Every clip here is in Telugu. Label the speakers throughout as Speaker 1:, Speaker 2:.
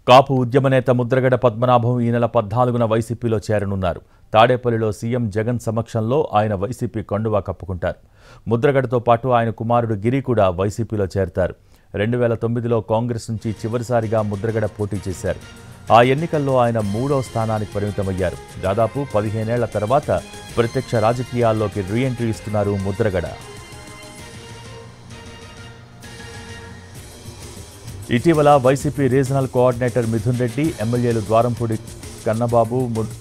Speaker 1: కాపు ఉద్యమ నేత ముద్రగడ పద్మనాభం ఈ నెల 14న వైసీపీలో చేరనున్నారు. తాడేపల్లిలో సీఎం జగన్ సమక్షంలో ఆయన వైసీపీ కండువా కప్పుకుంటారు. ముద్రగడతో పాటు ఆయన కుమారుడు గిరి కూడా వైసీపీలో చేరతారు. 2009లో కాంగ్రెస్ నుంచి చివరిసారిగా ముద్రగడ పోటీ చేశారు. ఆ ఎన్నికల్లో ఆయన 3వ స్థానానికి పరిమితమయ్యారు. దాదాపు 15 ఏళ్ల తర్వాత ప్రత్యక్ష రాజకీయాల్లోకి రీఎంట్రీ ఇస్తున్నారు ముద్రగడ. ఇటీవల YCP regional coordinator Mithun Reddy, ఎమ్మెల్యేలు ద్వారంపూడి కన్నబాబు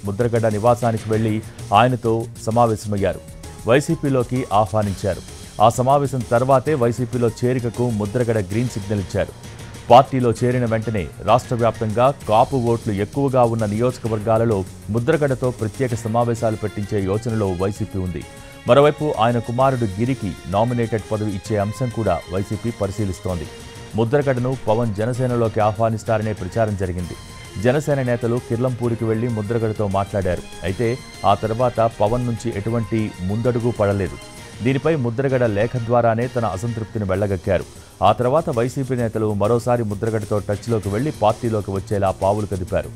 Speaker 1: ముద్రగడ నివాసానికి వెళ్లి ఆయనతో సమావేశమయ్యారు. వైసీపీలోకి ఆహ్వానించారు. ఆ సమావేశం తర్వాతే వైసీపీలో చేరికకు ముద్రగడ గ్రీన్ సిగ్నల్ ఇచ్చారు. పార్టీలో చేరిన వెంటనే రాష్ట్ర వ్యాప్తంగా కాపు ఓట్లు ఎక్కువగా ఉన్న నియోజకవర్గాలలో ముద్రగడతో ప్రత్యేక సమావేశాలు పెట్టించే యోచనలో వైసీపీ ఉంది. మరోవైపు ఆయన కుమారుడు గిరికి నామినేటెడ్ పదవి ఇచ్చే అంశం కూడా వైసీపీ పరిశీలిస్తోంది. ముద్రగడను పవన్ జనసేనలోకి ఆహ్వానిస్తారనే ప్రచారం జరిగింది. జనసేన నేతలు కిర్లంపూడికి వెళ్లి ముద్రగడతో మాట్లాడారు. అయితే ఆ తర్వాత పవన్ నుంచి ఎటువంటి ముందడుగు పడలేదు. దీనిపై ముద్రగడ లేఖ ద్వారానే తన అసంతృప్తిని వెళ్లగక్కారు. ఆ తర్వాత వైసీపీ నేతలు మరోసారి ముద్రగడతో టచ్లోకి వెళ్లి పార్టీలోకి వచ్చేలా పావులు కదిపారు.